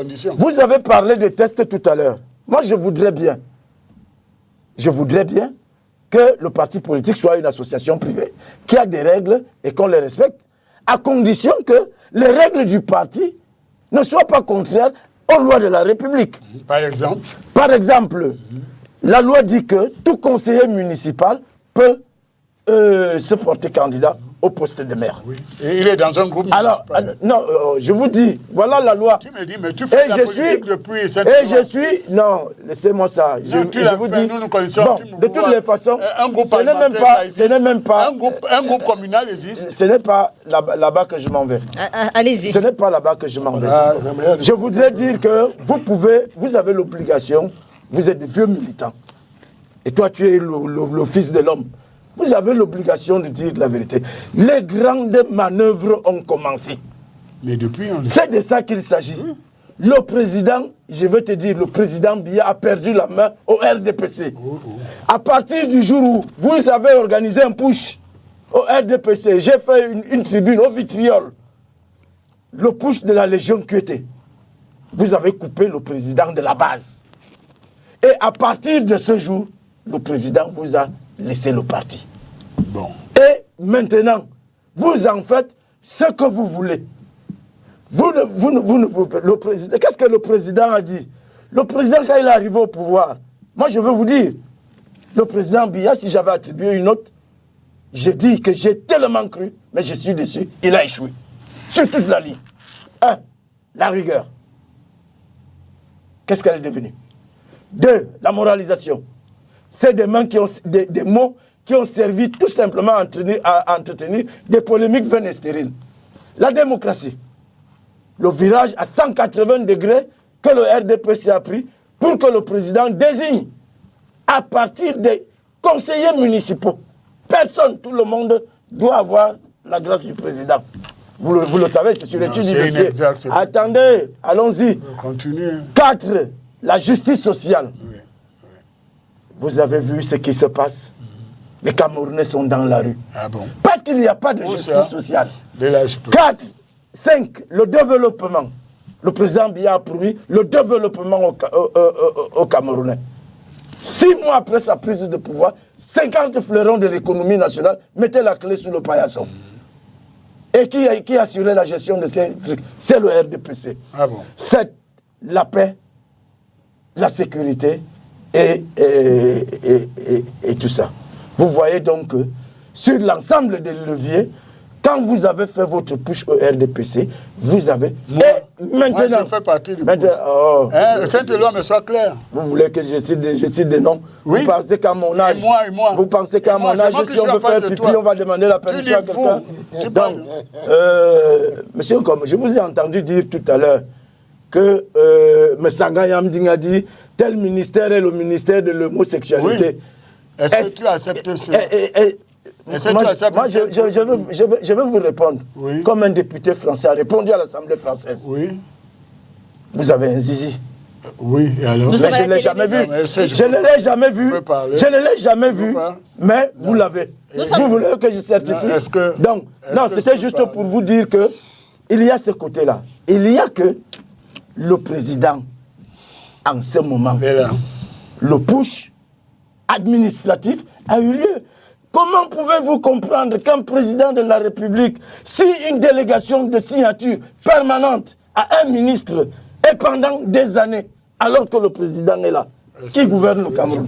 conditions. Vous avez parlé de tests tout à l'heure. Moi, je voudrais bien que le parti politique soit une association privée qui a des règles et qu'on les respecte, à condition que les règles du parti ne soient pas contraires aux lois de la République. Par exemple? Par exemple, la loi dit que tout conseiller municipal peut se porter candidat au poste de maire. Oui. Et il est dans un groupe alors, non, je vous dis, voilà la loi. Tu me dis, mais tu fais la politique depuis 7 ans. Et je suis... Non, laissez-moi ça. Non, je vous dis... Nous connaissons, bon, de toutes les façons, un groupe ce n'est même pas... Un groupe communal existe. Ce n'est pas là-bas que je m'en vais. Allez-y. Ce n'est pas là-bas que je m'en vais. Je voudrais dire que vous avez l'obligation, vous êtes des vieux militants. Et toi, tu es le fils de l'homme. Vous avez l'obligation de dire la vérité. Les grandes manœuvres ont commencé. Mais depuis... C'est de ça qu'il s'agit. Le président, je veux te dire, le président Biya a perdu la main au RDPC. À partir du jour où vous avez organisé un push au RDPC, j'ai fait une tribune au vitriol. Le push de la Légion QT. Vous avez coupé le président de la base. Et à partir de ce jour, le président vous a laissé le parti. Bon. Et maintenant, vous en faites ce que vous voulez. Le président, qu'est-ce que le président a dit? Le président, quand il est arrivé au pouvoir, moi je veux vous dire, le président Biya, si j'avais attribué une autre, j'ai dit que j'ai tellement cru, mais je suis déçu, il a échoué. Sur toute la ligne. La rigueur. Qu'est-ce qu'elle est devenue? 2, la moralisation. C'est des mots qui ont servi tout simplement à entretenir des polémiques vaines et stériles. La démocratie. Le virage à 180 degrés que le RDPC a pris pour que le président désigne à partir des conseillers municipaux. Personne, tout le monde doit avoir la grâce du président. Vous le savez, c'est sur l'étude initiée. Attendez, allons-y. 4, la justice sociale. Oui. Vous avez vu ce qui se passe? Les Camerounais sont dans la rue. Ah bon? Parce qu'il n'y a pas de justice sociale. 4, 5, le développement. Le président Biya a promis le développement au Camerounais. 6 mois après sa prise de pouvoir, 50 fleurons de l'économie nationale mettaient la clé sous le paillasson. Et qui assurait la gestion de ces trucs? C'est le RDPC. Ah bon? 7, la paix, la sécurité et tout ça. Vous voyez donc que sur l'ensemble des leviers, quand vous avez fait votre push au RDPC, vous avez... Maintenant... Moi, je fais partie du push. Saint-Éloi, soit clair. Vous voulez que je cite des noms? Oui. Vous pensez qu'à mon âge... Et moi. Vous pensez qu'à mon âge, si on veut faire pipi, on va demander la permission à quelqu'un? Donc, monsieur Comme, je vous ai entendu dire tout à l'heure que Messanga Yamding a dit tel ministère est le ministère de l'homosexualité. Oui. Est-ce que tu acceptes cela? Moi, je veux vous répondre. Oui. Comme un député français a répondu à l'Assemblée française. Oui. Vous avez un zizi. Oui, et alors? Mais je ne l'ai jamais vu. Je ne l'ai jamais vu. Je ne l'ai jamais vu. Mais vous l'avez. Vous voulez que je certifie? Donc, non, c'était juste pour vous dire que il y a ce côté-là. Il y a que le président, en ce moment, le push administratif a eu lieu. Comment pouvez-vous comprendre qu'un président de la République, si une délégation de signature permanente à un ministre et pendant des années, alors que le président est là, qui gouverne le Cameroun?